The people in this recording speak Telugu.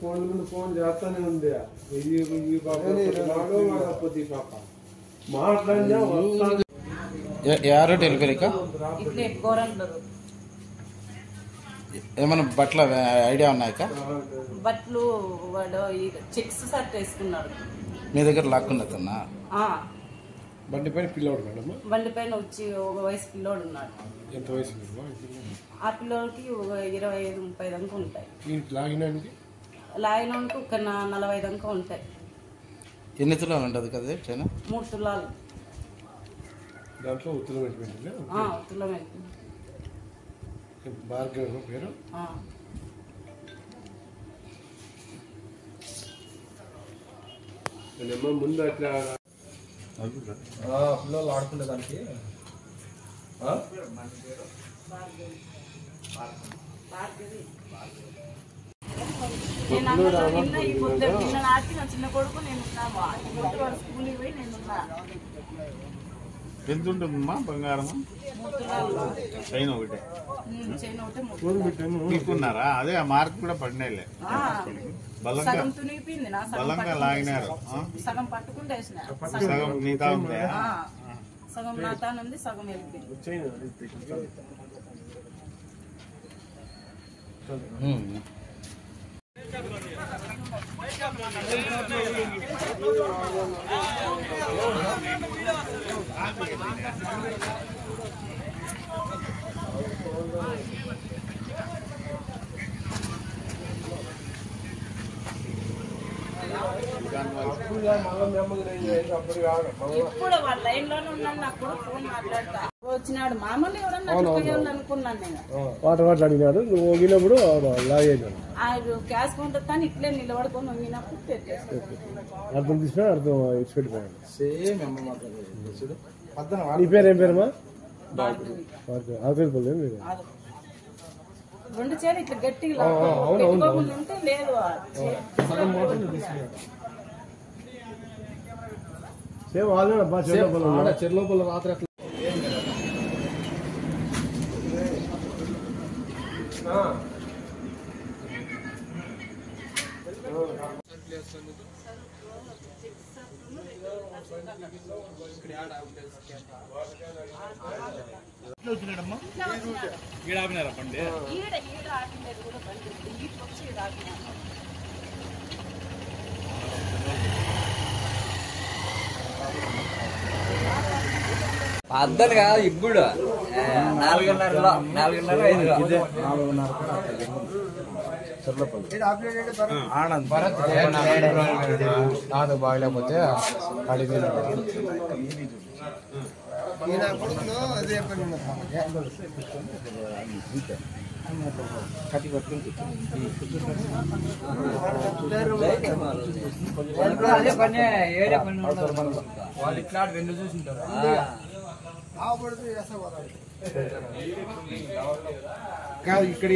ఫోన్ ముందు ఫోన్ చేస్తానే ఉంది. మాట్లాడినా యారు డెలివరీకా ఏమన్నా బట్టల ఐడియా ఉన్నాయా? బట్టలు వాడు చెక్స్ షర్ట్ వేసుకున్నాడు. మీ దగ్గర లాక్కున్నదన్నా? బండి పైన పిల్లోడు మేడం. బండి పైన వచ్చి ఒక వయసు పిల్లోడు ఉన్నాడు. ఎంత వయసు? ఆ పిల్లోడికి ఒక 25-30 దాకా ఉంటాయి. లాగినానికి ఒక 40 దాకా ఉంటాయి. ఎన్ని తులాలు ఉంటుంది కదా? 3 తులాలు. దాంట్లో ఉత్తరం ఉత్తరం భార్గవ్ పేరు. ముందు అట్లా పిల్లలు ఆడుకునే దానికి నిన్న నాటి నా చిన్న కొడుకు నేను స్కూల్కి పోయి నేనున్నా. ఎంత ఉంటుందమ్మా బంగారం? చైన్ ఒకటే తీసుకున్నారా? అదే ఆ మార్క్ కూడా పడినాయిలే. బలంగా లాగినారు. సగం పట్టుకుంటే సగం నీతా ఉందా? సగం నాతానుంది, సగం వెళ్ళిపోయింది. ఇప్పుడు వాళ్ళ లైన్ లోనే ఉన్నాను. నాకు కూడా ఫోన్ మాట్లాడతా వచ్చినాడు. మామూలు ఎవరన్నా అనుకున్నాను నేను. వాటర్ అడిగినాడు. నువ్వు వంగినప్పుడు లాగేసాడు. క్యాష్ కౌంటర్ కానీ ఇట్లే నిలబడుకొని వంగినప్పుడు అర్థం తీసుకుని అర్థం ఇచ్చి పెట్టిపోయాడు. సేమ్ నీ పేరు ఏం పేరమ్మా? ఆకలిపల్లి. రెండు చేరు ఇట్లా గట్టిగా ఉంటే లేదు. సేమ్ వాళ్ళేనబ్బా చెర్లోపల రాత్రి అట్లా. అద్దరు కాదు ఇప్పుడు 4:30 4:30 నాతో బాగలేకపోతే అడిగిన అదే పని ఏడే పని వాళ్ళు ఇట్లా వెన్ను చూసింటారు. ఇక్కడ